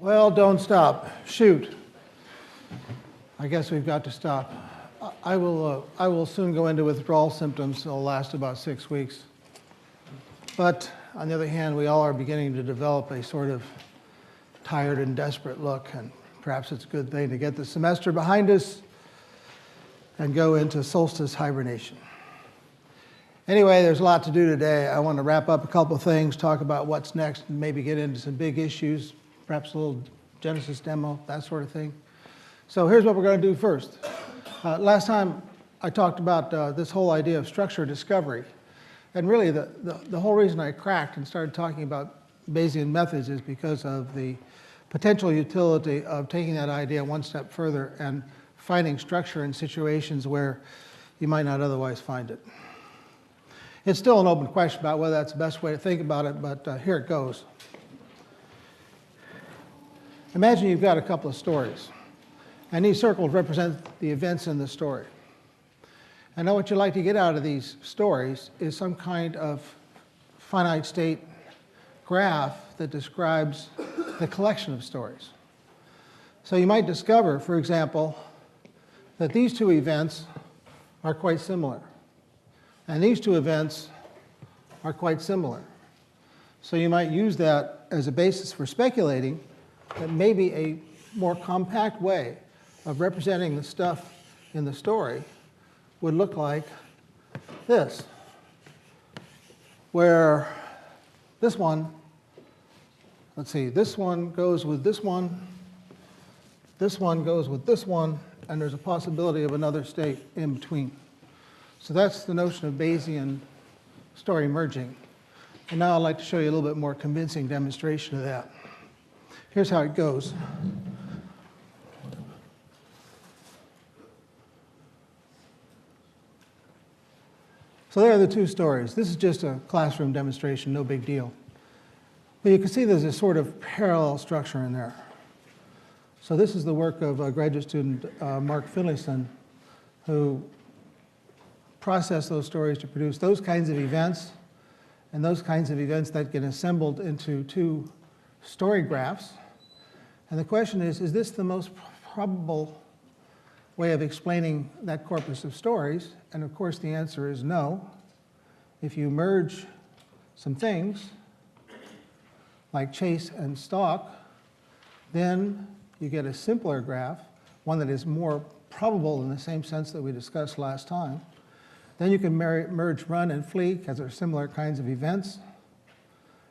Well, don't stop. Shoot. I guess we've got to stop. I will soon go into withdrawal symptoms. It'll last about 6 weeks. But on the other hand, we all are beginning to develop a sort of tired and desperate look, and perhaps it's a good thing to get the semester behind us and go into solstice hibernation. Anyway, there's a lot to do today. I want to wrap up a couple of things, talk about what's next, and maybe get into some big issues, perhaps a little Genesis demo, that sort of thing. So here's what we're going to do first. Last time I talked about this whole idea of structure discovery. And really the whole reason I cracked and started talking about Bayesian methods is because of the potential utility of taking that idea one step further and finding structure in situations where you might not otherwise find it. It's still an open question about whether that's the best way to think about it, but here it goes. Imagine you've got a couple of stories, and these circles represent the events in the story. And now what you'd like to get out of these stories is some kind of finite state graph that describes the collection of stories. So you might discover, for example, that these two events are quite similar. And these two events are quite similar. So you might use that as a basis for speculating that maybe a more compact way of representing the stuff in the story would look like this, where this one, let's see, this one goes with this one goes with this one, and there's a possibility of another state in between. So that's the notion of Bayesian story merging. And now I'd like to show you a little bit more convincing demonstration of that. Here's how it goes. So there are the two stories. This is just a classroom demonstration, no big deal. But you can see there's a sort of parallel structure in there. So this is the work of graduate student Mark Finlayson, who processed those stories to produce those kinds of events, and those kinds of events that get assembled into two story graphs. And the question is this the most probable way of explaining that corpus of stories? And of course the answer is no. If you merge some things, like chase and stalk, then you get a simpler graph, one that is more probable in the same sense that we discussed last time. Then you can merge run and flee, because they're similar kinds of events.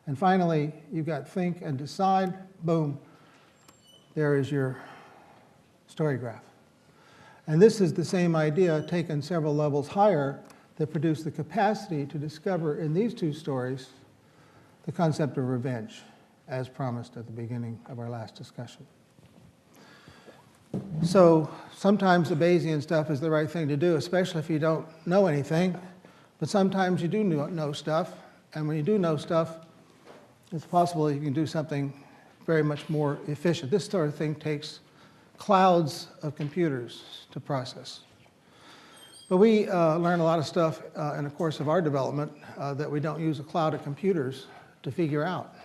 And finally, you've got think and decide. Boom. There is your story graph. And this is the same idea taken several levels higher that produced the capacity to discover in these two stories the concept of revenge, as promised at the beginning of our last discussion. So sometimes the Bayesian stuff is the right thing to do, especially if you don't know anything. But sometimes you do know stuff. And when you do know stuff, it's possible you can do something very much more efficient. This sort of thing takes clouds of computers to process. But we learn a lot of stuff in the course of our development that we don't use a cloud of computers to figure out.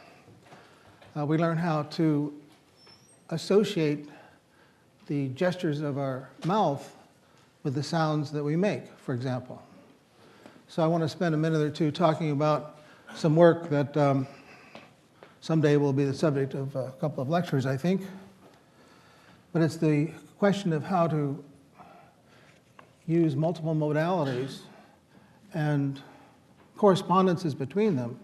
We learn how to associate the gestures of our mouth with the sounds that we make, for example. So I want to spend a minute or two talking about some work that someday will be the subject of a couple of lectures, I think. But it's the question of how to use multiple modalities and correspondences between them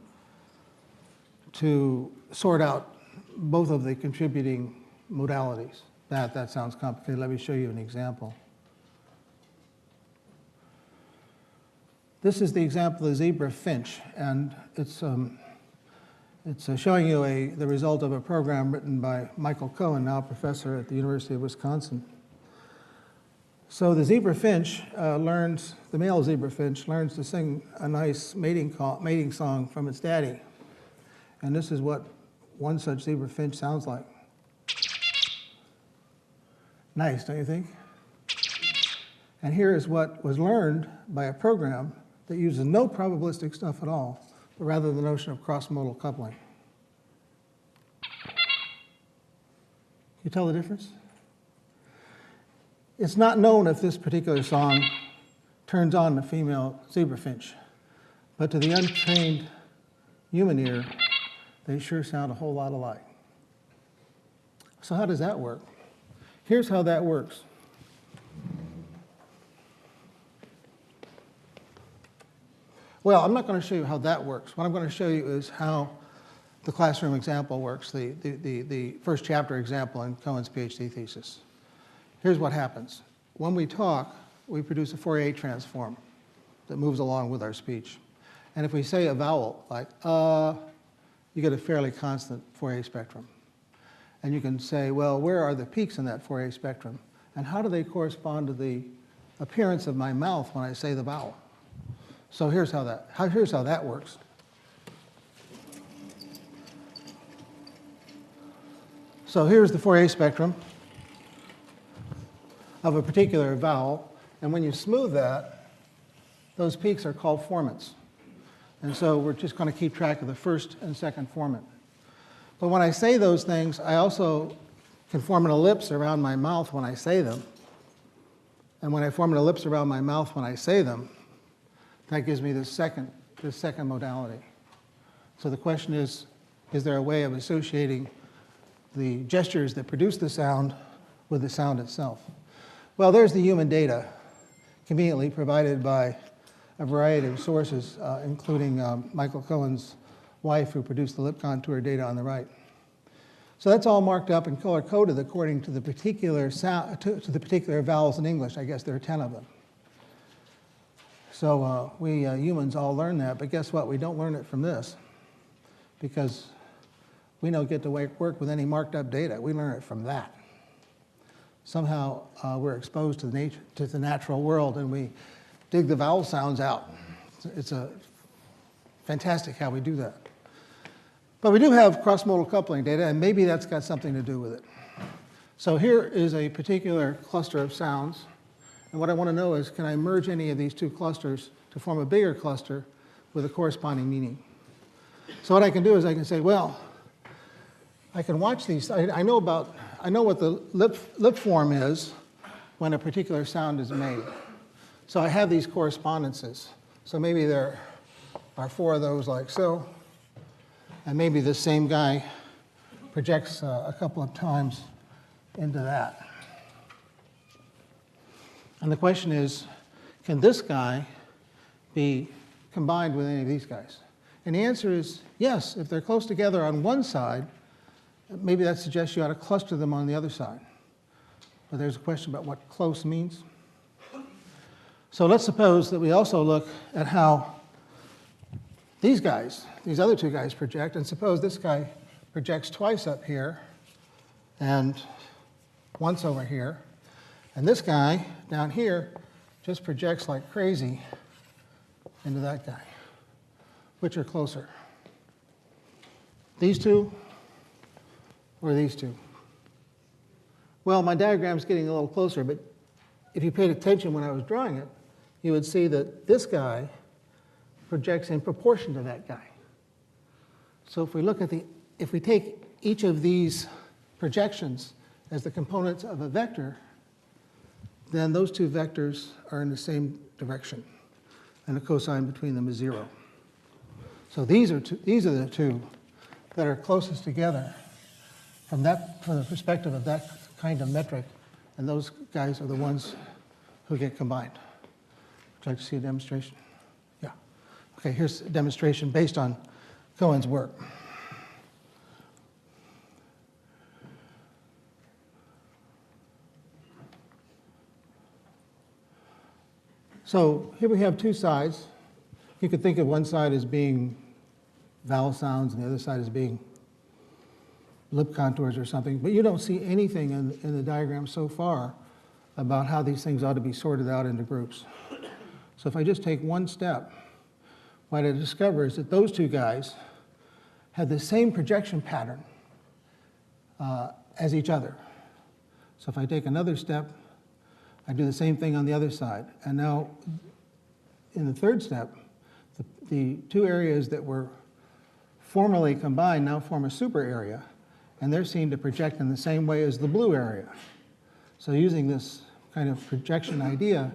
to sort out both of the contributing modalities. That sounds complicated. Let me show you an example. This is the example of the zebra finch, and it's showing you the result of a program written by Michael Cohen, now a professor at the University of Wisconsin. So the zebra finch the male zebra finch learns to sing a nice mating song from its daddy. And this is what one such zebra finch sounds like. Nice, don't you think? And here is what was learned by a program that uses no probabilistic stuff at all, but rather the notion of cross-modal coupling. You tell the difference? It's not known if this particular song turns on the female zebrafinch, but to the untrained human ear, they sure sound a whole lot alike. So how does that work? Here's how that works. Well, I'm not going to show you how that works. What I'm going to show you is how the classroom example works, the first chapter example in Cohen's PhD thesis. Here's what happens. When we talk, we produce a Fourier transform that moves along with our speech. And if we say a vowel like you get a fairly constant Fourier spectrum. And you can say, well, where are the peaks in that Fourier spectrum? And how do they correspond to the appearance of my mouth when I say the vowel? So here's how that works. So here's the Fourier spectrum of a particular vowel. And when you smooth that, those peaks are called formants. And so we're just going to keep track of the first and second formant. But when I say those things, I also can form an ellipse around my mouth when I say them. And when I form an ellipse around my mouth when I say them, that gives me this second modality. So the question is there a way of associating the gestures that produce the sound with the sound itself? Well, there's the human data, conveniently provided by a variety of sources, including Michael Cohen's wife, who produced the lip contour data on the right. So that's all marked up and color-coded according to the particular sound, to the particular vowels in English. I guess there are 10 of them. So we humans all learn that, but guess what? We don't learn it from this, because we don't get to work with any marked up data. We learn it from that. Somehow we're exposed to the natural world, and we dig the vowel sounds out. It's fantastic how we do that. But we do have cross-modal coupling data, and maybe that's got something to do with it. So here is a particular cluster of sounds. And what I want to know is, can I merge any of these two clusters to form a bigger cluster with a corresponding meaning? So what I can do is I can say, well, I can watch these. I know what the lip form is when a particular sound is made. So I have these correspondences. So maybe there are 4 of those like so. And maybe the same guy projects a couple of times into that. And the question is, can this guy be combined with any of these guys? And the answer is yes. If they're close together on one side, maybe that suggests you ought to cluster them on the other side. But there's a question about what close means. So let's suppose that we also look at how these other 2 guys project, and suppose this guy projects twice up here and once over here. And this guy down here just projects like crazy into that guy. Which are closer? These 2 or these 2? Well, my diagram's getting a little closer, but if you paid attention when I was drawing it, you would see that this guy projects in proportion to that guy. So if we look at if we take each of these projections as the components of a vector, then those 2 vectors are in the same direction, and the cosine between them is 0. So these are the 2 that are closest together from the perspective of that kind of metric, and those guys are the ones who get combined. Would you like to see a demonstration? Yeah. Okay, here's a demonstration based on Cohen's work. So here we have 2 sides. You could think of one side as being vowel sounds and the other side as being lip contours or something, but you don't see anything in the diagram so far about how these things ought to be sorted out into groups. So if I just take one step, what I discover is that those 2 guys have the same projection pattern as each other. So if I take another step, I do the same thing on the other side. And now, in the third step, the 2 areas that were formerly combined now form a super area. and they're seen to project in the same way as the blue area. So using this kind of projection idea,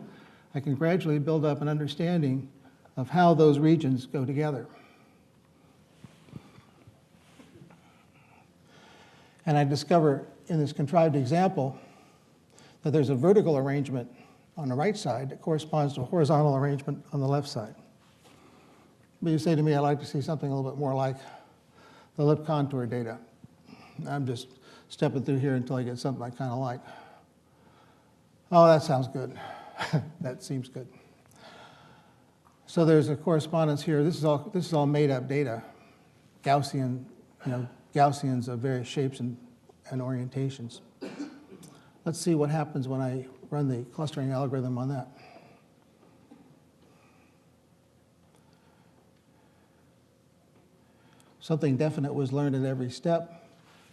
I can gradually build up an understanding of how those regions go together. And I discover in this contrived example that there's a vertical arrangement on the right side that corresponds to a horizontal arrangement on the left side. But you say to me, I'd like to see something a little bit more like the lip contour data. I'm just stepping through here until I get something I kind of like. Oh, that sounds good. That seems good. So there's a correspondence here. This is all made up data, Gaussian, Gaussians of various shapes and orientations. Let's see what happens when I run the clustering algorithm on that. Something definite was learned at every step.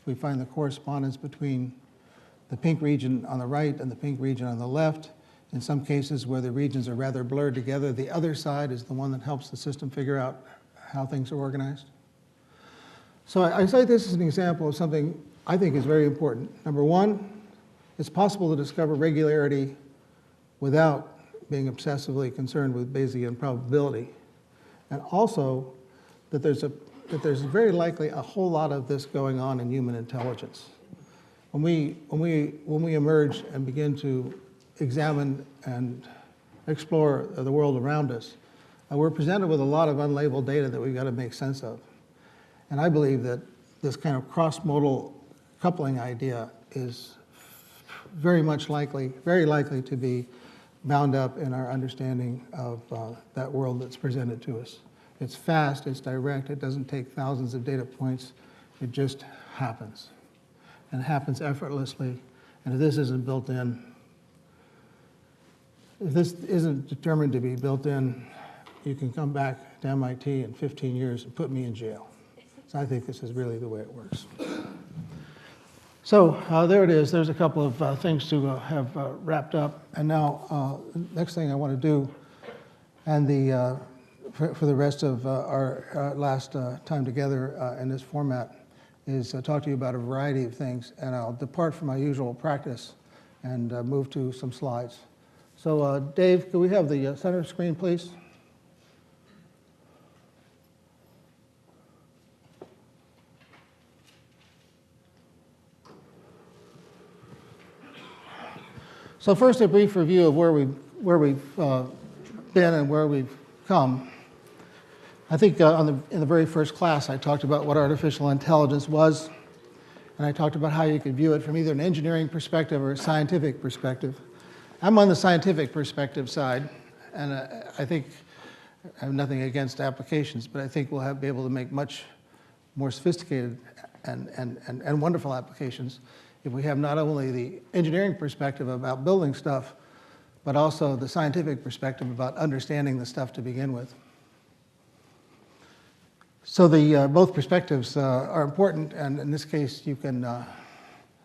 We find the correspondence between the pink region on the right and the pink region on the left. In some cases where the regions are rather blurred together, the other side is the one that helps the system figure out how things are organized. So I cite this as an example of something I think is very important. Number one, it's possible to discover regularity without being obsessively concerned with Bayesian probability. And also that there's very likely a whole lot of this going on in human intelligence. When we emerge and begin to examine and explore the world around us, we're presented with a lot of unlabeled data that we've got to make sense of. And I believe that this kind of cross-modal coupling idea is very likely to be bound up in our understanding of that world that's presented to us. It's fast, it's direct, it doesn't take thousands of data points, it just happens. And it happens effortlessly, and if this isn't built in, if this isn't determined to be built in, you can come back to MIT in 15 years and put me in jail. So I think this is really the way it works. So there it is. There's a couple of things to have wrapped up. And now, next thing I want to do, and for the rest of our last time together in this format, is talk to you about a variety of things. And I'll depart from my usual practice and move to some slides. So Dave, could we have the center screen, please? So first, a brief review of where we've been and where we've come. I think in the very first class, I talked about what artificial intelligence was, and I talked about how you could view it from either an engineering perspective or a scientific perspective. I'm on the scientific perspective side, and I think I have nothing against applications, but I think we'll be able to make much more sophisticated and wonderful applications if we have not only the engineering perspective about building stuff, but also the scientific perspective about understanding the stuff to begin with. So both perspectives are important, and in this case, you can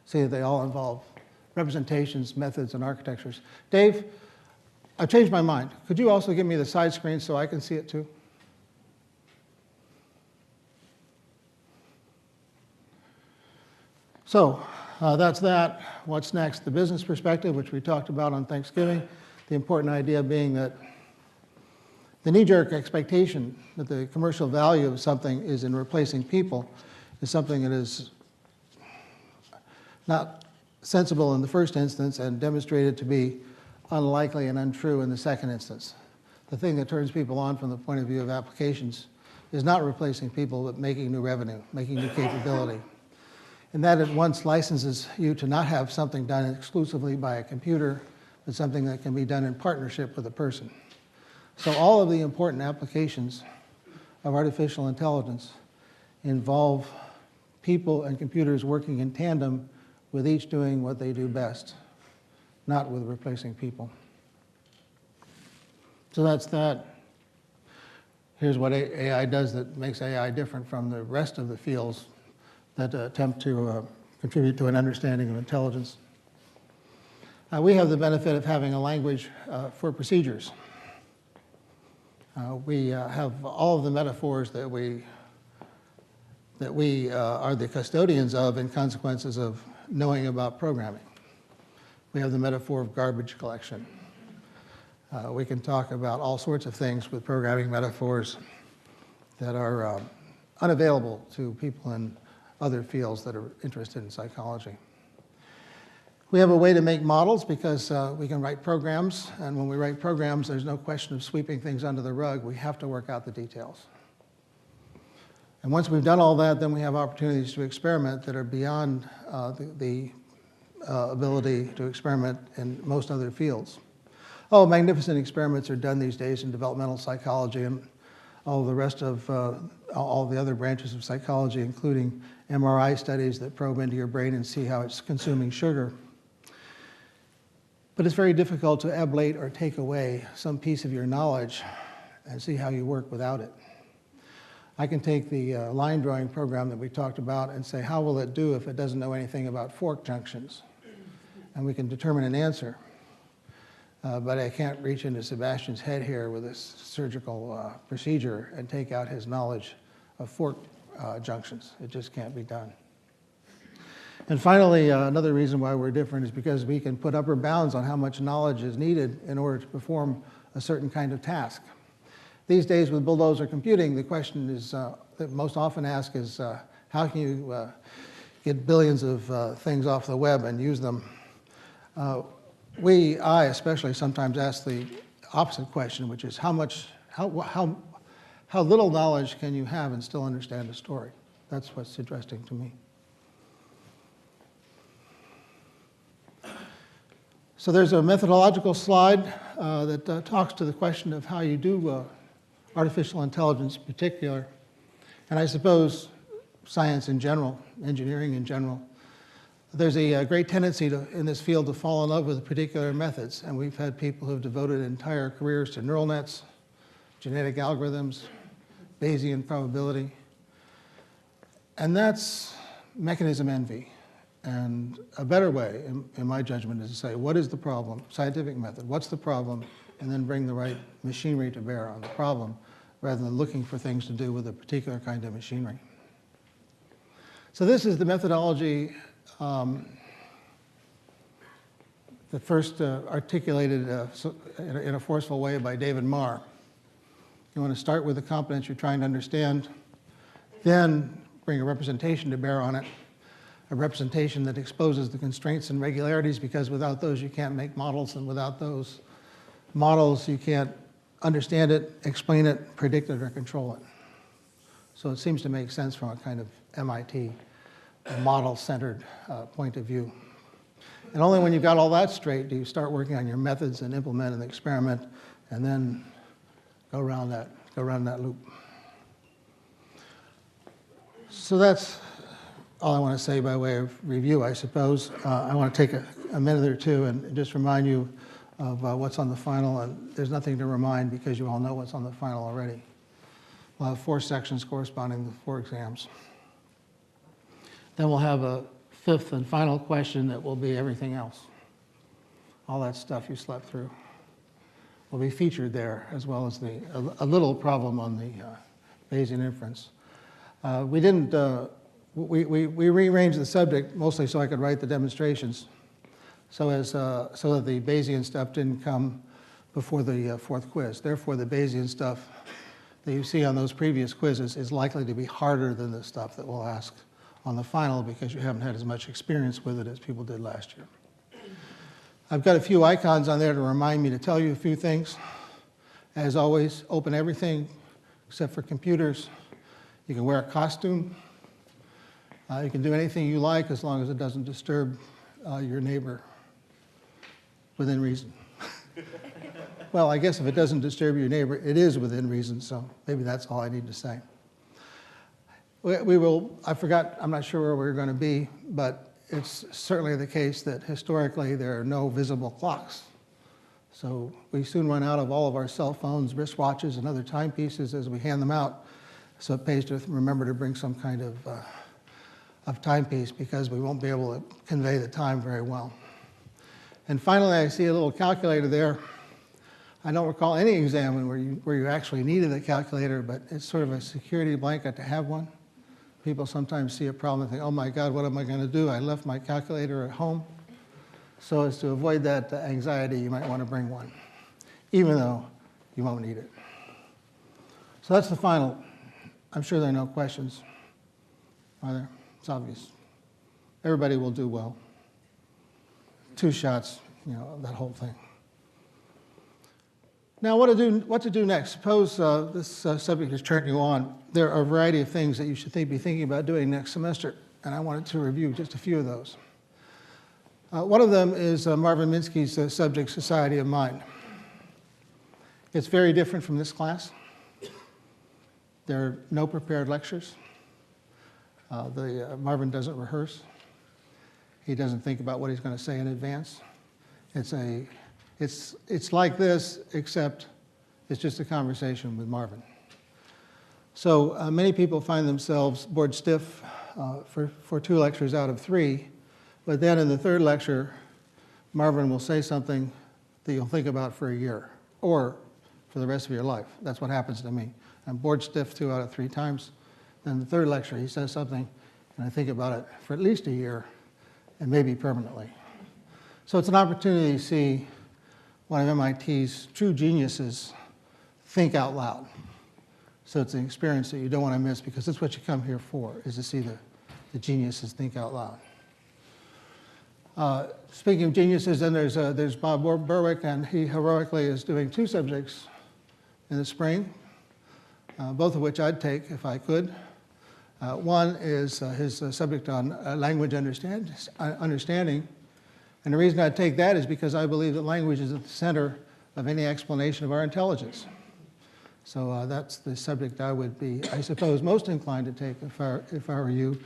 see that they all involve representations, methods, and architectures. Dave, I've changed my mind. Could you also give me the side screen so I can see it too? So that's that. What's next? The business perspective, which we talked about on Thanksgiving. The important idea being that the knee-jerk expectation that the commercial value of something is in replacing people is something that is not sensible in the first instance and demonstrated to be unlikely and untrue in the second instance. The thing that turns people on from the point of view of applications is not replacing people, but making new revenue, making new capability. And that at once licenses you to not have something done exclusively by a computer, but something that can be done in partnership with a person. So all of the important applications of artificial intelligence involve people and computers working in tandem, with each doing what they do best, not with replacing people. So that's that. Here's what AI does that makes AI different from the rest of the fields that attempt to contribute to an understanding of intelligence. We have the benefit of having a language for procedures. We have all of the metaphors that we that we are the custodians of in consequences of knowing about programming. We have the metaphor of garbage collection. We can talk about all sorts of things with programming metaphors that are unavailable to people in other fields that are interested in psychology. We have a way to make models because we can write programs, and when we write programs, there's no question of sweeping things under the rug. We have to work out the details. And once we've done all that, then we have opportunities to experiment that are beyond the ability to experiment in most other fields. Oh, magnificent experiments are done these days in developmental psychology and all the rest of all the other branches of psychology, including MRI studies that probe into your brain and see how it's consuming sugar. But it's very difficult to ablate or take away some piece of your knowledge and see how you work without it. I can take the line drawing program that we talked about and say, how will it do if it doesn't know anything about fork junctions? And we can determine an answer. But I can't reach into Sebastian's head here with this surgical procedure and take out his knowledge of fork junctions. It just can't be done. And finally, another reason why we're different is because we can put upper bounds on how much knowledge is needed in order to perform a certain kind of task. These days with bulldozer computing, the question is that most often asked is how can you get billions of things off the web and use them? I especially sometimes ask the opposite question, which is how little knowledge can you have and still understand a story? That's what's interesting to me. So there's a methodological slide that talks to the question of how you do artificial intelligence in particular, and I suppose science in general, engineering in general. There's a great tendency in this field to fall in love with particular methods, and we've had people who've devoted entire careers to neural nets, genetic algorithms, Bayesian probability, and that's mechanism envy. And a better way, in my judgment, is to say, what is the problem? Scientific method, what's the problem? And then bring the right machinery to bear on the problem, rather than looking for things to do with a particular kind of machinery. So this is the methodology that first articulated in a forceful way by David Marr. You want to start with the competence you're trying to understand, then bring a representation to bear on it, a representation that exposes the constraints and regularities, because without those you can't make models, and without those models you can't understand it, explain it, predict it, or control it. So it seems to make sense from a kind of MIT model-centered point of view. And only when you've got all that straight do you start working on your methods and implement and experiment, and then go around that loop. So that's all I want to say by way of review, I suppose. I want to take a minute or two and just remind you of what's on the final, and there's nothing to remind because you all know what's on the final already. We'll have 4 sections corresponding to 4 exams. Then we'll have a 5th and final question that will be everything else. All that stuff you slept through will be featured there, as well as a little problem on the Bayesian inference. We rearranged the subject mostly so I could write the demonstrations, so that the Bayesian stuff didn't come before the 4th quiz. Therefore, the Bayesian stuff that you see on those previous quizzes is likely to be harder than the stuff that we'll ask on the final, because you haven't had as much experience with it as people did last year. I've got a few icons on there to remind me to tell you a few things. As always, open everything except for computers. You can wear a costume. You can do anything you like as long as it doesn't disturb your neighbor within reason. Well, I guess if it doesn't disturb your neighbor, it is within reason, so maybe that's all I need to say. I forgot, I'm not sure where we're going to be, but it's certainly the case that historically there are no visible clocks. So we soon run out of all of our cell phones, wristwatches, and other timepieces as we hand them out. So it pays to remember to bring some kind of timepiece, because we won't be able to convey the time very well. And finally, I see a little calculator there. I don't recall any exam where you actually needed a calculator, but it's sort of a security blanket to have one People sometimes see a problem and think, oh my God, what am I going to do? I left my calculator at home. So as to avoid that anxiety, you might want to bring one, even though you won't need it. So that's the final. I'm sure there are no questions. Are there? It's obvious. Everybody will do well. 2 shots, that whole thing. Now, what to do next? Suppose this subject has turned you on. There are a variety of things that you should be thinking about doing next semester, and I wanted to review just a few of those. One of them is Marvin Minsky's subject, Society of Mind. It's very different from this class. There are no prepared lectures. Marvin doesn't rehearse. He doesn't think about what he's going to say in advance. It's like this, except it's just a conversation with Marvin. So many people find themselves bored stiff for 2 lectures out of 3, but then in the 3rd lecture, Marvin will say something that you'll think about for a year, or for the rest of your life. That's what happens to me. I'm bored stiff 2 out of 3 times. Then the 3rd lecture, he says something, and I think about it for at least a year, and maybe permanently. So it's an opportunity to see one of MIT's true geniuses think out loud. So it's an experience that you don't want to miss, because that's what you come here for, is to see the geniuses think out loud. Speaking of geniuses, then there's Bob Berwick, and he heroically is doing 2 subjects in the spring, both of which I'd take if I could. One is his subject on language understanding. And the reason I'd take that is because I believe that language is at the center of any explanation of our intelligence. So that's the subject I would be, I suppose, most inclined to take if I were you.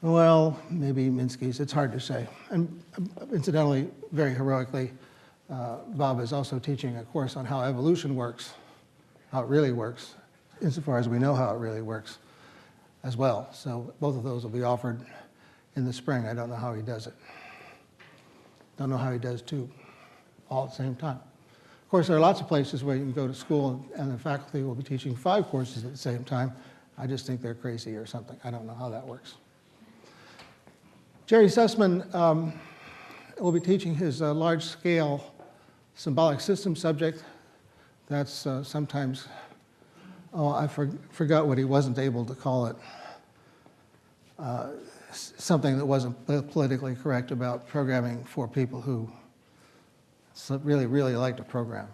Well, maybe Minsky's. It's hard to say. And incidentally, very heroically, Bob is also teaching a course on how evolution works, how it really works, insofar as we know how it really works as well. So both of those will be offered in the spring. I don't know how he does it. Don't know how he does 2 all at the same time. Of course, there are lots of places where you can go to school and the faculty will be teaching 5 courses at the same time. I just think they're crazy or something. I don't know how that works. Jerry Sussman will be teaching his large-scale symbolic system subject. That's sometimes, I forgot what he wasn't able to call it. Something that wasn't politically correct about programming for people who really, really like to program.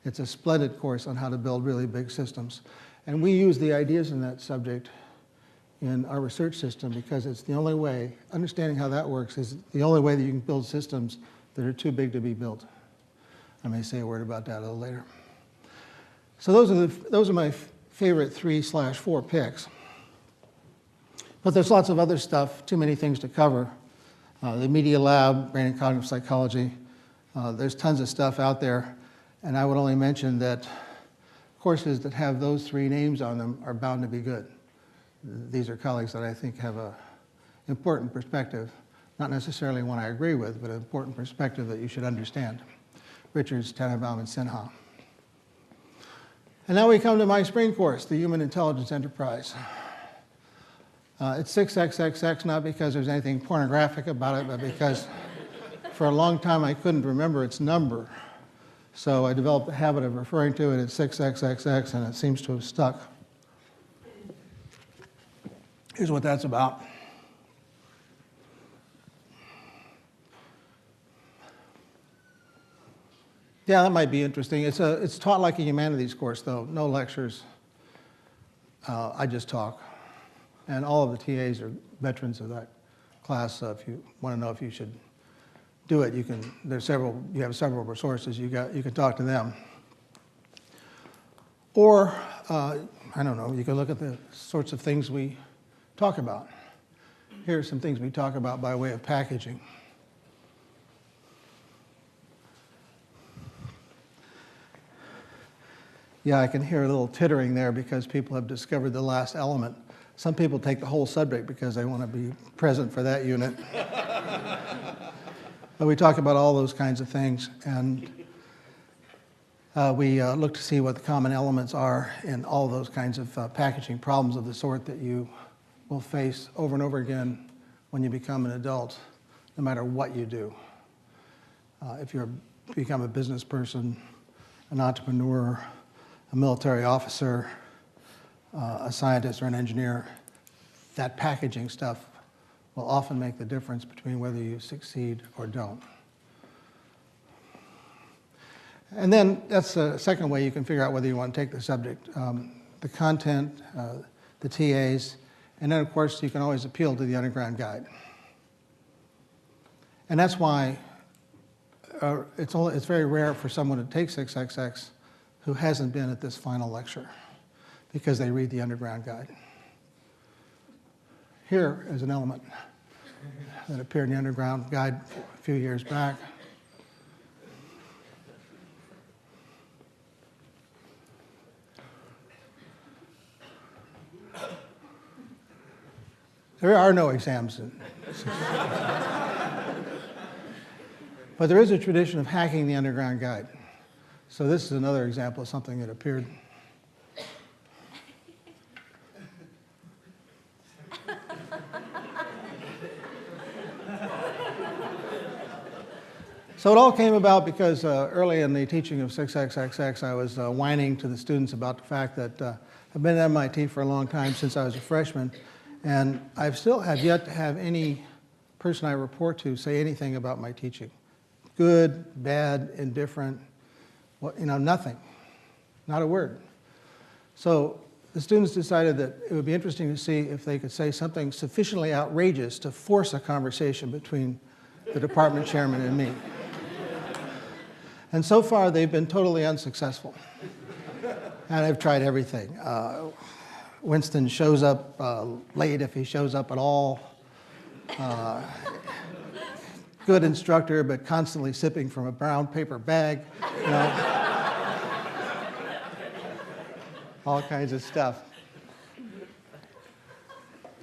It's a splendid course on how to build really big systems. And we use the ideas in that subject in our research system because it's the only way, understanding how that works is the only way that you can build systems that are too big to be built. I may say a word about that a little later. So those are my favorite 3/4 picks. But there's lots of other stuff, too many things to cover. The Media Lab, Brain and Cognitive Psychology, there's tons of stuff out there. And I would only mention that courses that have those 3 names on them are bound to be good. These are colleagues that I think have an important perspective, not necessarily one I agree with, but an important perspective that you should understand. Richards, Tannenbaum, and Sinha. And now we come to my spring course, the Human Intelligence Enterprise. It's 6XXX, not because there's anything pornographic about it, but because for a long time I couldn't remember its number. So I developed the habit of referring to it as 6XXX, and it seems to have stuck. Here's what that's about. Yeah, that might be interesting. It's taught like a humanities course, though. No lectures. I just talk. And all of the TAs are veterans of that class, so if you want to know if you should do it, you have several resources. You can talk to them. Or, I don't know, you can look at the sorts of things we talk about. Here are some things we talk about by way of packaging. Yeah, I can hear a little tittering there because people have discovered the last element. Some people take the whole subject because they want to be present for that unit. But we talk about all those kinds of things, and we look to see what the common elements are in all those kinds of packaging problems of the sort that you will face over and over again when you become an adult, no matter what you do. If you become a business person, an entrepreneur, a military officer, a scientist or an engineer, that packaging stuff will often make the difference between whether you succeed or don't. And then that's the second way you can figure out whether you want to take the subject. The content, the TAs, and then of course you can always appeal to the underground guide. And that's why it's very rare for someone to take 6XX who hasn't been at this final lecture, because they read the underground guide. Here is an element that appeared in the underground guide a few years back. There are no exams, but there is a tradition of hacking the underground guide. So this is another example of something that appeared. So it all came about because early in the teaching of 6XXX, I was whining to the students about the fact that I've been at MIT for a long time, since I was a freshman, and I still have yet to have any person I report to say anything about my teaching. Good, bad, indifferent, nothing, not a word. So the students decided that it would be interesting to see if they could say something sufficiently outrageous to force a conversation between the department chairman and me. And so far, they've been totally unsuccessful. And I've tried everything. Winston shows up late if he shows up at all. Good instructor, but constantly sipping from a brown paper bag. All kinds of stuff.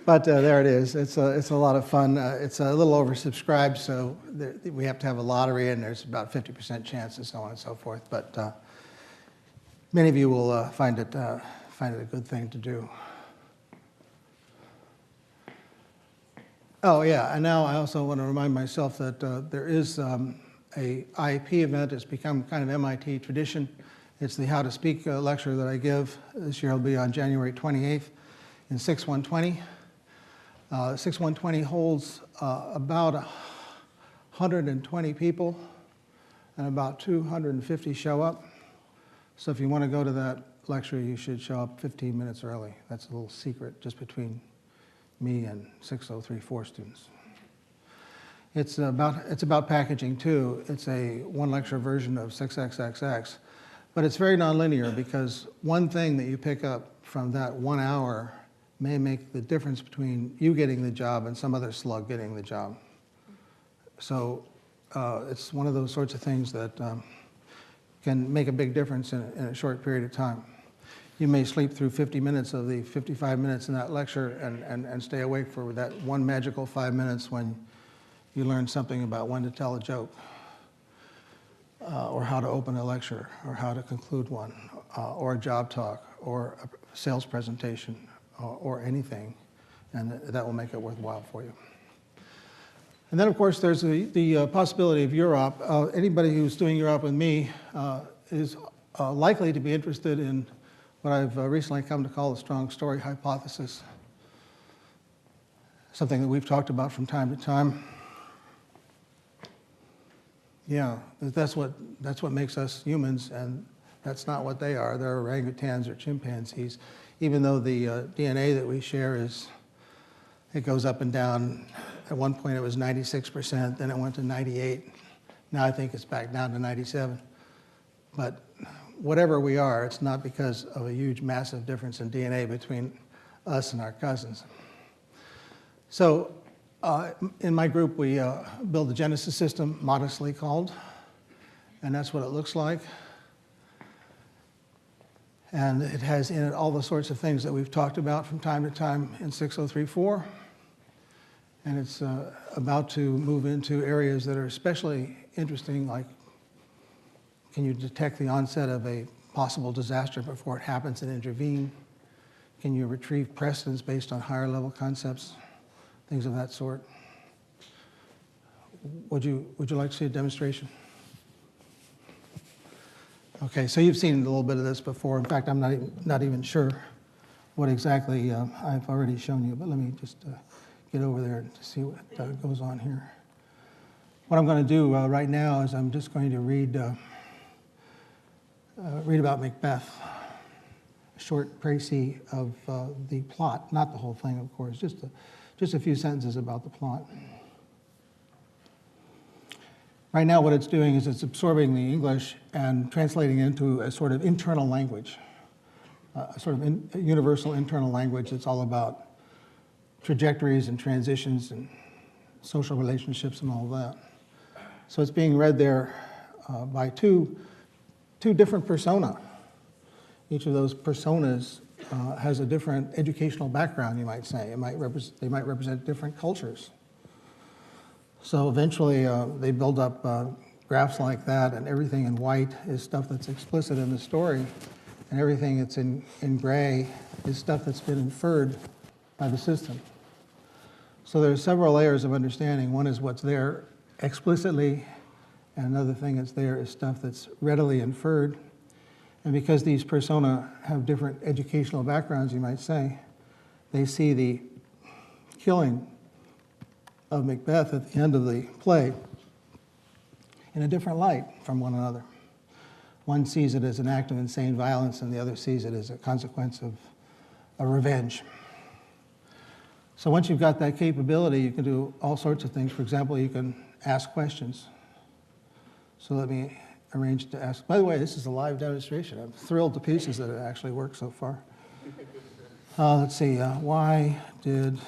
But there it is. It's a lot of fun. It's a little oversubscribed, so we have to have a lottery, and there's about 50% chance, and so on and so forth. But many of you will find it a good thing to do. Oh yeah, and now I also want to remind myself that there is a IEP event. It's become kind of MIT tradition. It's the How to Speak lecture that I give. This year it'll be on January 28th in 6120. 6120 holds about 120 people, and about 250 show up. So if you want to go to that lecture, you should show up 15 minutes early. That's a little secret just between me and 6034 students. It's about packaging too. It's a one lecture version of 6XXX, but it's very nonlinear, because one thing that you pick up from that 1 hour may make the difference between you getting the job and some other slug getting the job. So it's one of those sorts of things that can make a big difference in a short period of time. You may sleep through 50 minutes of the 55 minutes in that lecture and stay awake for that one magical 5 minutes when you learn something about when to tell a joke, or how to open a lecture, or how to conclude one, or a job talk, or a sales presentation, or anything, and that will make it worthwhile for you. And then, of course, there's the possibility of UROP. Anybody who's doing UROP with me is likely to be interested in what I've recently come to call the strong story hypothesis, something that we've talked about from time to time. Yeah, that's what makes us humans, and that's not what they are. They're orangutans or chimpanzees. Even though the DNA that we share it goes up and down. At one point it was 96%, then it went to 98. Now I think it's back down to 97. But whatever we are, it's not because of a huge, massive difference in DNA between us and our cousins. So in my group, we build the Genesis system, modestly called, and that's what it looks like. And it has in it all the sorts of things that we've talked about from time to time in 6034. And it's about to move into areas that are especially interesting, like can you detect the onset of a possible disaster before it happens and intervene? Can you retrieve precedents based on higher level concepts? Things of that sort. Would you like to see a demonstration? Okay, so you've seen a little bit of this before. In fact, I'm not even sure what exactly I've already shown you, but let me just get over there to see what goes on here. What I'm going to do right now is I'm just going to read about Macbeth, a short précis of the plot, not the whole thing, of course, just a few sentences about the plot. Right now what it's doing is it's absorbing the English and translating it into a sort of internal language, a sort of universal internal language that's all about trajectories and transitions and social relationships and all that. So it's being read there by two different persona. Each of those personas has a different educational background, you might say. They might represent different cultures. So eventually they build up graphs like that, and everything in white is stuff that's explicit in the story, and everything that's in gray is stuff that's been inferred by the system. So there's several layers of understanding. One is what's there explicitly, and another thing that's there is stuff that's readily inferred. And because these persona have different educational backgrounds, you might say, they see the killing of Macbeth at the end of the play in a different light from one another. One sees it as an act of insane violence, and the other sees it as a consequence of a revenge. So once you've got that capability, you can do all sorts of things. For example, you can ask questions. So let me arrange to ask. By the way, this is a live demonstration. I'm thrilled to pieces that it actually worked so far. Let's see. Why did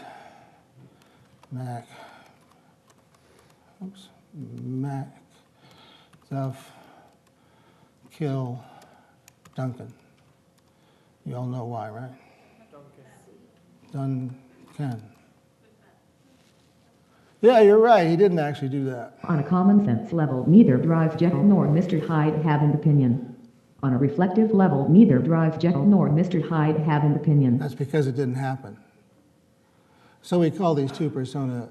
Macduff kill Duncan? You all know why, right? Duncan. Yeah, you're right. He didn't actually do that. On a common sense level, neither Drive Jekyll nor Mr. Hyde have an opinion. On a reflective level, neither Drive Jekyll nor Mr. Hyde have an opinion. That's because it didn't happen. So we call these two persona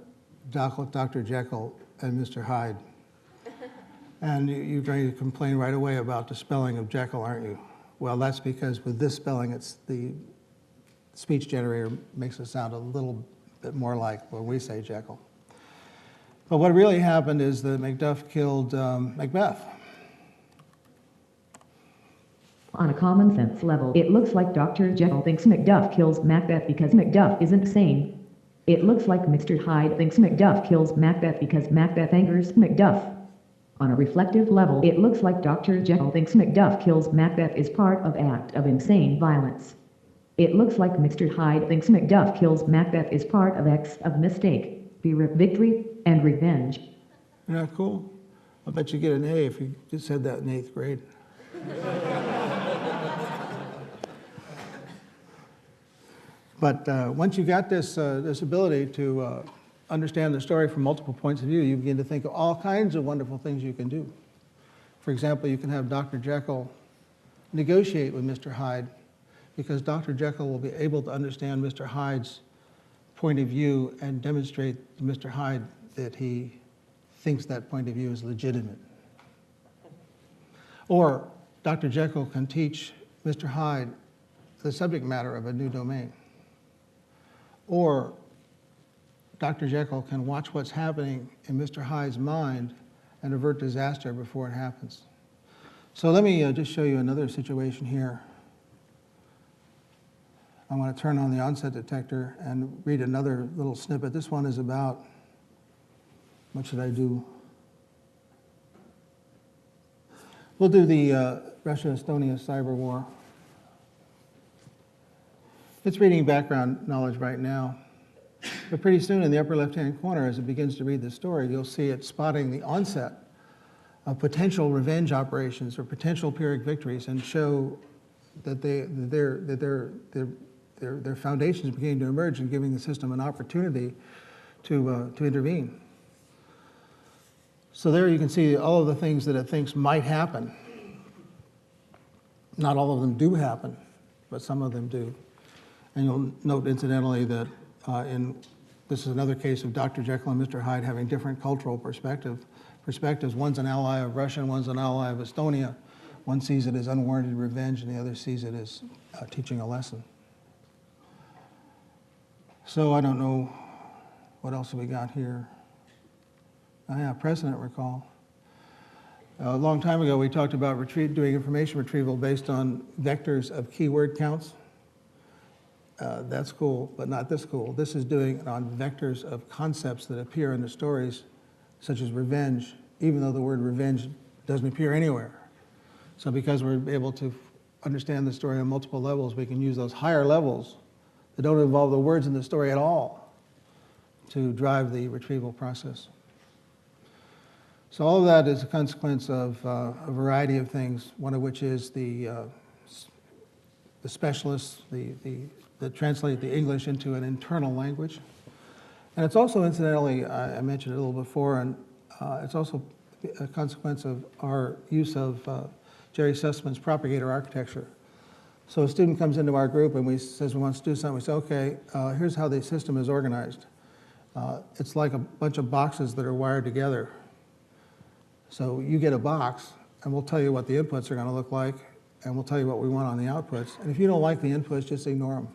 Dr. Jekyll and Mr. Hyde. And you're going to complain right away about the spelling of Jekyll, aren't you? Well, that's because with this spelling, it's the speech generator makes it sound a little bit more like when we say Jekyll. But what really happened is that Macduff killed Macbeth. On a common sense level, it looks like Dr. Jekyll thinks Macduff kills Macbeth because Macduff isn't sane. It looks like Mr. Hyde thinks Macduff kills Macbeth because Macbeth angers Macduff. On a reflective level, it looks like Dr. Jekyll thinks Macduff kills Macbeth is part of act of insane violence. It looks like Mr. Hyde thinks Macduff kills Macbeth is part of acts of mistake, victory, and revenge. Isn't that cool? I bet you get an A if you just said that in 8th grade. But once you got this ability to understand the story from multiple points of view, you begin to think of all kinds of wonderful things you can do. For example, you can have Dr. Jekyll negotiate with Mr. Hyde, because Dr. Jekyll will be able to understand Mr. Hyde's point of view and demonstrate to Mr. Hyde that he thinks that point of view is legitimate. Or Dr. Jekyll can teach Mr. Hyde the subject matter of a new domain. Or Dr. Jekyll can watch what's happening in Mr. Hyde's mind and avert disaster before it happens. So let me just show you another situation here. I want to turn on the onset detector and read another little snippet. This one is about, what should I do? We'll do the Russia-Estonia cyber war. It's reading background knowledge right now. But pretty soon in the upper left-hand corner, as it begins to read the story, you'll see it spotting the onset of potential revenge operations or potential Pyrrhic victories, and show that their foundations are beginning to emerge and giving the system an opportunity to intervene. So there you can see all of the things that it thinks might happen. Not all of them do happen, but some of them do. And you'll note incidentally that this is another case of Dr. Jekyll and Mr. Hyde having different cultural perspectives. One's an ally of Russia and one's an ally of Estonia. One sees it as unwarranted revenge and the other sees it as teaching a lesson. So I don't know, what else have we got here? Oh yeah, precedent recall. A long time ago we talked about doing information retrieval based on vectors of keyword counts. That's cool, but not this cool. This is doing it on vectors of concepts that appear in the stories, such as revenge, even though the word revenge doesn't appear anywhere. So because we're able to understand the story on multiple levels, we can use those higher levels that don't involve the words in the story at all to drive the retrieval process. So all of that is a consequence of a variety of things, one of which is the specialists, that translate the English into an internal language. And it's also, incidentally, I mentioned it a little before, and it's also a consequence of our use of Jerry Sussman's propagator architecture. So a student comes into our group and says we want to do something. We say, okay, here's how the system is organized. It's like a bunch of boxes that are wired together. So you get a box, and we'll tell you what the inputs are going to look like, and we'll tell you what we want on the outputs. And if you don't like the inputs, just ignore them.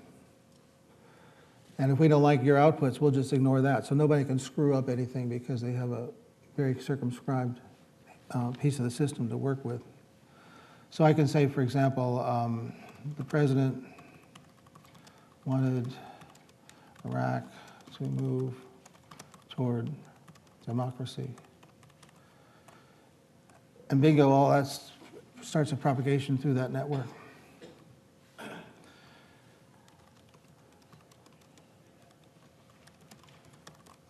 And if we don't like your outputs, we'll just ignore that. So nobody can screw up anything because they have a very circumscribed piece of the system to work with. So I can say, for example, the president wanted Iraq to move toward democracy. And bingo, all that starts a propagation through that network.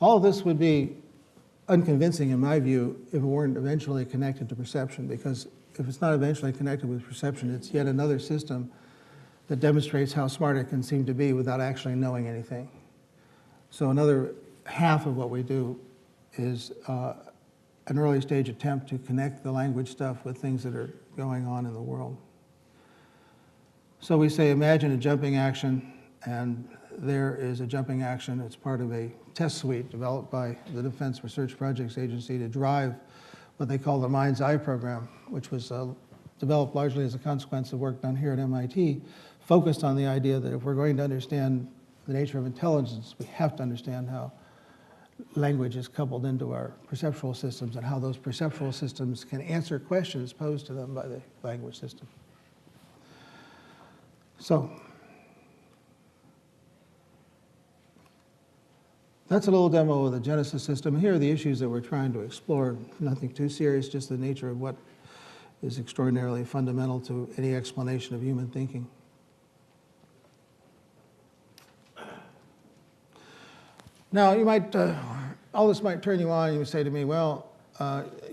All of this would be unconvincing, in my view, if it weren't eventually connected to perception, because if it's not eventually connected with perception, it's yet another system that demonstrates how smart it can seem to be without actually knowing anything. So another half of what we do is an early stage attempt to connect the language stuff with things that are going on in the world. So we say, imagine a jumping action, and there is a jumping action. It's part of a test suite developed by the Defense Research Projects Agency to drive what they call the Mind's Eye program, which was developed largely as a consequence of work done here at MIT, focused on the idea that if we're going to understand the nature of intelligence, we have to understand how language is coupled into our perceptual systems and how those perceptual systems can answer questions posed to them by the language system. So that's a little demo of the Genesis system. Here are the issues that we're trying to explore. Nothing too serious, just the nature of what is extraordinarily fundamental to any explanation of human thinking. Now, you might, all this might turn you on, and you say to me, well,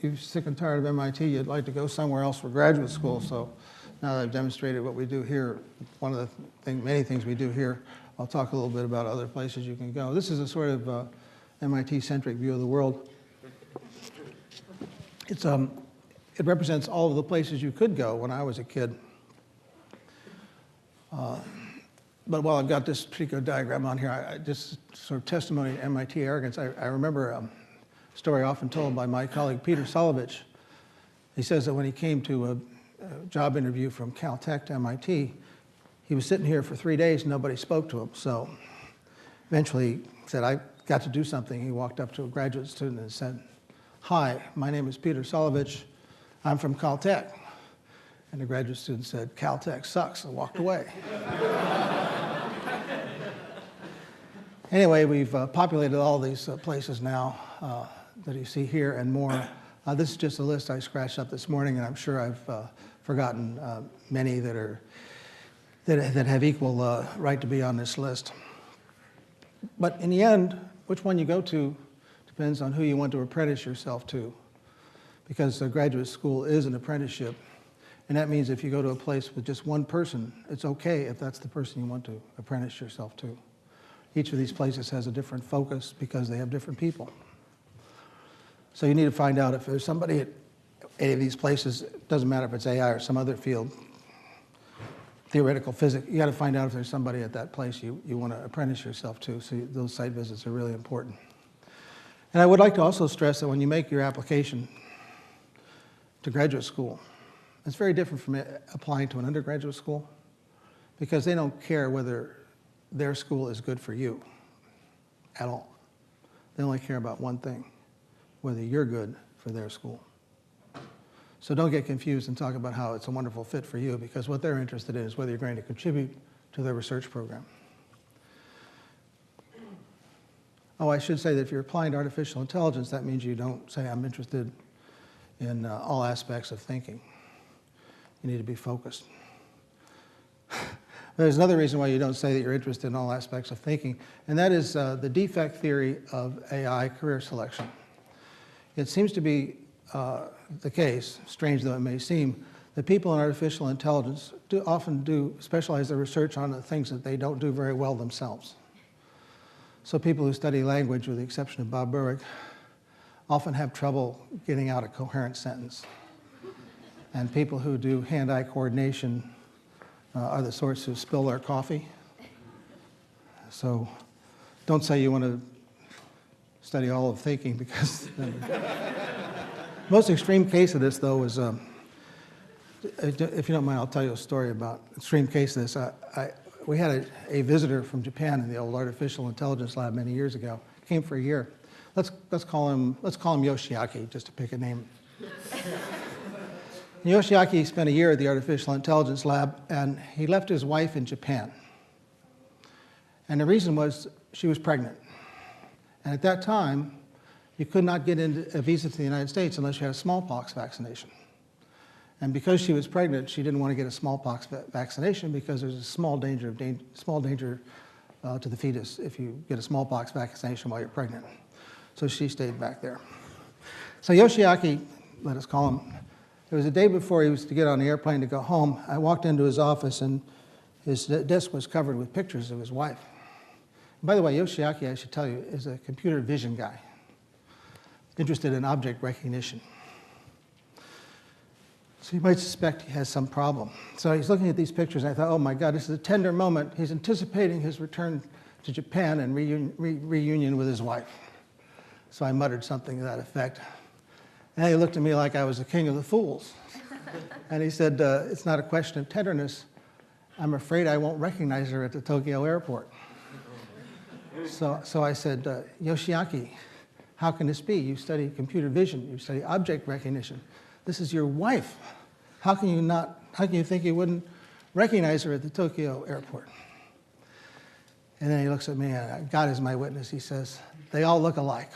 you're sick and tired of MIT, you'd like to go somewhere else for graduate school. So now that I've demonstrated what we do here, one of the many things we do here, I'll talk a little bit about other places you can go. This is a sort of MIT-centric view of the world. It represents all of the places you could go when I was a kid. But while I've got this particular diagram on here, I just sort of testimony to MIT arrogance. I remember a story often told by my colleague Peter Solovich. He says that when he came to a job interview from Caltech to MIT, he was sitting here for 3 days and nobody spoke to him. So eventually he said, I got to do something. He walked up to a graduate student and said, hi, my name is Peter Solovich. I'm from Caltech. And the graduate student said, Caltech sucks, and walked away. Anyway, we've populated all these places now that you see here and more. This is just a list I scratched up this morning, and I'm sure I've forgotten many that have equal right to be on this list. But in the end, which one you go to depends on who you want to apprentice yourself to, because the graduate school is an apprenticeship. And that means if you go to a place with just one person, it's okay if that's the person you want to apprentice yourself to. Each of these places has a different focus because they have different people. So you need to find out if there's somebody at any of these places, it doesn't matter if it's AI or some other field, theoretical physics. You got to find out if there's somebody at that place you want to apprentice yourself to. So those site visits are really important. And I would like to also stress that when you make your application to graduate school, it's very different from applying to an undergraduate school, because they don't care whether their school is good for you at all. They only care about one thing, whether you're good for their school. So don't get confused and talk about how it's a wonderful fit for you, because what they're interested in is whether you're going to contribute to their research program. Oh, I should say that if you're applying to artificial intelligence, that means you don't say, I'm interested in all aspects of thinking. You need to be focused. There's another reason why you don't say that you're interested in all aspects of thinking, and that is the defect theory of AI career selection. It seems to be the case, strange though it may seem, that people in artificial intelligence often do specialize their research on the things that they don't do very well themselves. So people who study language, with the exception of Bob Berwick, often have trouble getting out a coherent sentence. And people who do hand-eye coordination are the sorts who spill their coffee. So don't say you want to study all of thinking, because the most extreme case of this, though, is, if you don't mind, I'll tell you a story about extreme case of this. We had a visitor from Japan in the old artificial intelligence lab many years ago. Came for a year. Let's call him Yoshiaki, just to pick a name. Yoshiaki spent a year at the artificial intelligence lab, and he left his wife in Japan. And the reason was she was pregnant. And at that time, you could not get a visa to the United States unless you had a smallpox vaccination. And because she was pregnant, she didn't want to get a smallpox vaccination, because there's a small danger to the fetus if you get a smallpox vaccination while you're pregnant. So she stayed back there. So Yoshiaki, let us call him, it was the day before he was to get on the airplane to go home. I walked into his office, and his desk was covered with pictures of his wife. And by the way, Yoshiaki, I should tell you, is a computer vision guy, interested in object recognition. So you might suspect he has some problem. So he's looking at these pictures, and I thought, oh my God, this is a tender moment. He's anticipating his return to Japan and reunion with his wife. So I muttered something to that effect. And he looked at me like I was the king of the fools. And he said, it's not a question of tenderness. I'm afraid I won't recognize her at the Tokyo airport. So I said, Yoshiaki, how can this be? You study computer vision, you study object recognition. This is your wife. How can you think you wouldn't recognize her at the Tokyo airport? And then he looks at me, and God is my witness, he says, they all look alike.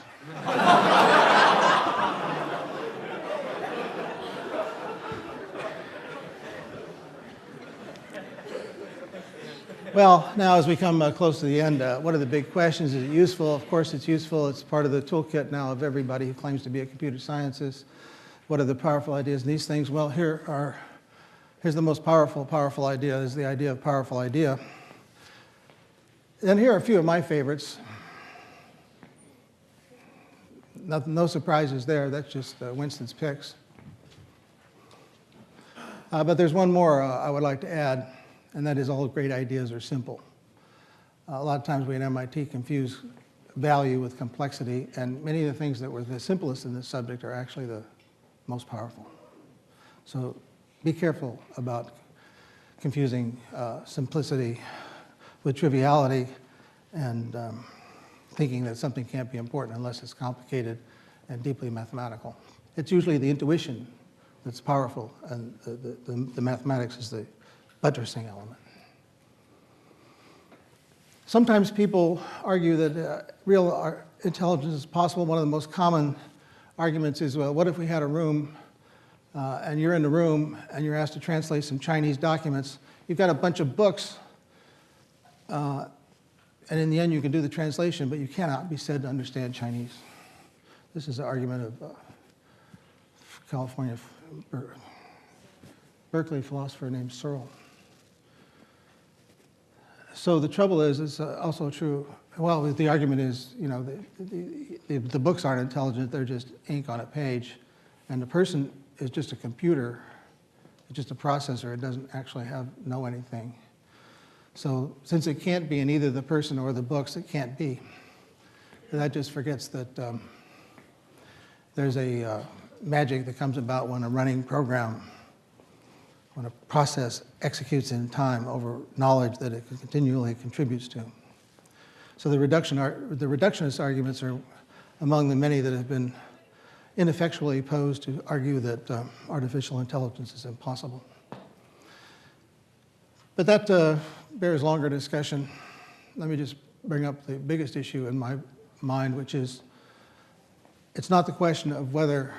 Well, now as we come close to the end, what are the big questions? Is it useful? Of course it's useful. It's part of the toolkit now of everybody who claims to be a computer scientist. What are the powerful ideas in these things? Well, here's the most powerful idea, is the idea of powerful idea. And here are a few of my favorites. No surprises there, that's just Winston's picks. But there's one more I would like to add, and that is all great ideas are simple. A lot of times we at MIT confuse value with complexity, and many of the things that were the simplest in this subject are actually the most powerful. So be careful about confusing simplicity with triviality and thinking that something can't be important unless it's complicated and deeply mathematical. It's usually the intuition that's powerful, and the mathematics is the buttressing element. Sometimes people argue that real intelligence is possible. One of the most common arguments is, well, what if we had a room and you're in the room and you're asked to translate some Chinese documents? You've got a bunch of books, and in the end you can do the translation, but you cannot be said to understand Chinese. This is an argument of California, Berkeley philosopher named Searle. So the trouble is, it's also true, well, the argument is, you know, the books aren't intelligent, they're just ink on a page, and the person is just a computer It's just a processor. It doesn't actually know anything. So since it can't be in either the person or the books, it can't be. That just forgets that there's a magic that comes about when a running program, when a process executes in time over knowledge that it continually contributes to. So the reductionist arguments are among the many that have been ineffectually posed to argue that artificial intelligence is impossible. But that bears longer discussion. Let me just bring up the biggest issue in my mind, which is it's not the question of whether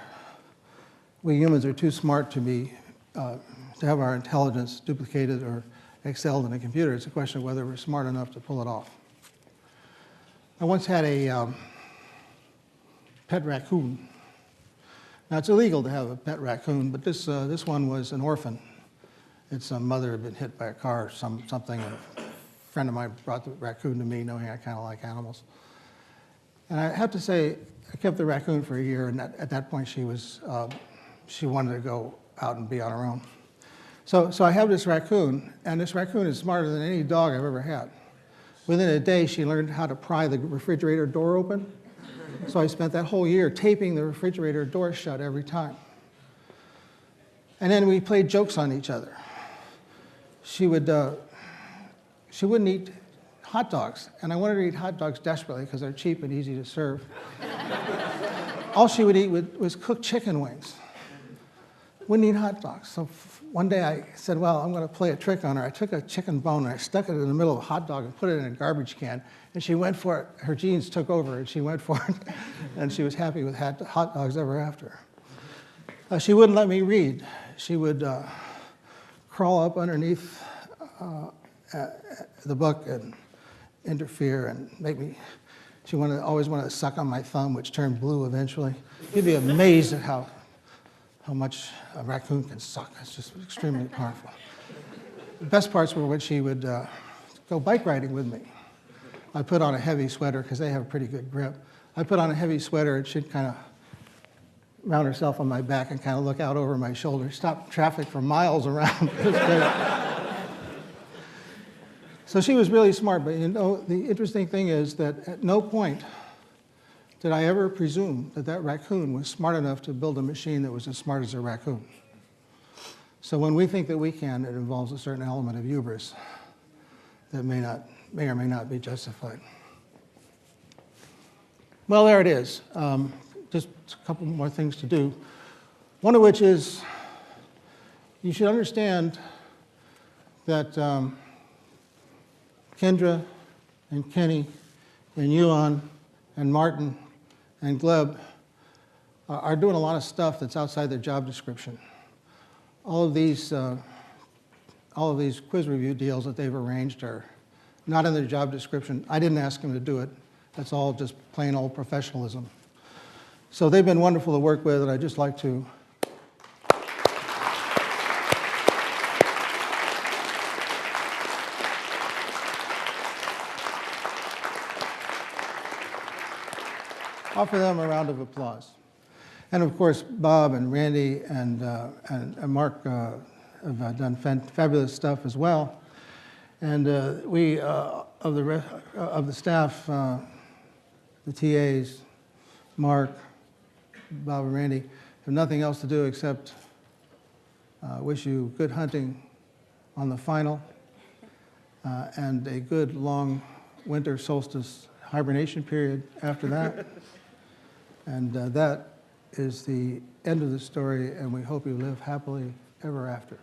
we humans are too smart to have our intelligence duplicated or excelled in a computer. It's a question of whether we're smart enough to pull it off. I once had a pet raccoon. Now, it's illegal to have a pet raccoon, but this one was an orphan. Its mother had been hit by a car or something, and a friend of mine brought the raccoon to me, knowing I kind of like animals. And I have to say, I kept the raccoon for a year, and at that point she wanted to go out and be on her own. So I have this raccoon, and this raccoon is smarter than any dog I've ever had. Within a day, she learned how to pry the refrigerator door open. So I spent that whole year taping the refrigerator door shut every time. And then we played jokes on each other. She wouldn't eat hot dogs, and I wanted her to eat hot dogs desperately because they're cheap and easy to serve. All she would eat was cooked chicken wings. Wouldn't eat hot dogs. So one day I said, well, I'm going to play a trick on her. I took a chicken bone and I stuck it in the middle of a hot dog and put it in a garbage can, and she went for it. Her genes took over, and she went for it, and she was happy with hot dogs ever after. She wouldn't let me read. She would crawl up underneath the book and interfere and make me. She always wanted to suck on my thumb, which turned blue eventually. You'd be amazed at how much a raccoon can suck. It's just extremely powerful. The best parts were when she would go bike riding with me. I put on a heavy sweater because they have a pretty good grip. I put on a heavy sweater, and she'd kind of mount herself on my back and kind of look out over my shoulder, stop traffic for miles around. It was great. So she was really smart, but the interesting thing is that at no point did I ever presume that raccoon was smart enough to build a machine that was as smart as a raccoon. So when we think that we can, it involves a certain element of hubris that may or may not be justified. Well, there it is. Just a couple more things to do. One of which is you should understand that Kendra and Kenny and Yuan and Martin and Gleb are doing a lot of stuff that's outside their job description. All of these quiz review deals that they've arranged are not in their job description. I didn't ask them to do it. That's all just plain old professionalism. So they've been wonderful to work with, and I'd just like to offer them a round of applause. And of course, Bob and Randy and Mark have done fabulous stuff as well. And we, of the staff, the TAs, Mark, Bob and Randy, have nothing else to do except wish you good hunting on the final and a good long winter solstice hibernation period after that. And that is the end of the story, and we hope you live happily ever after.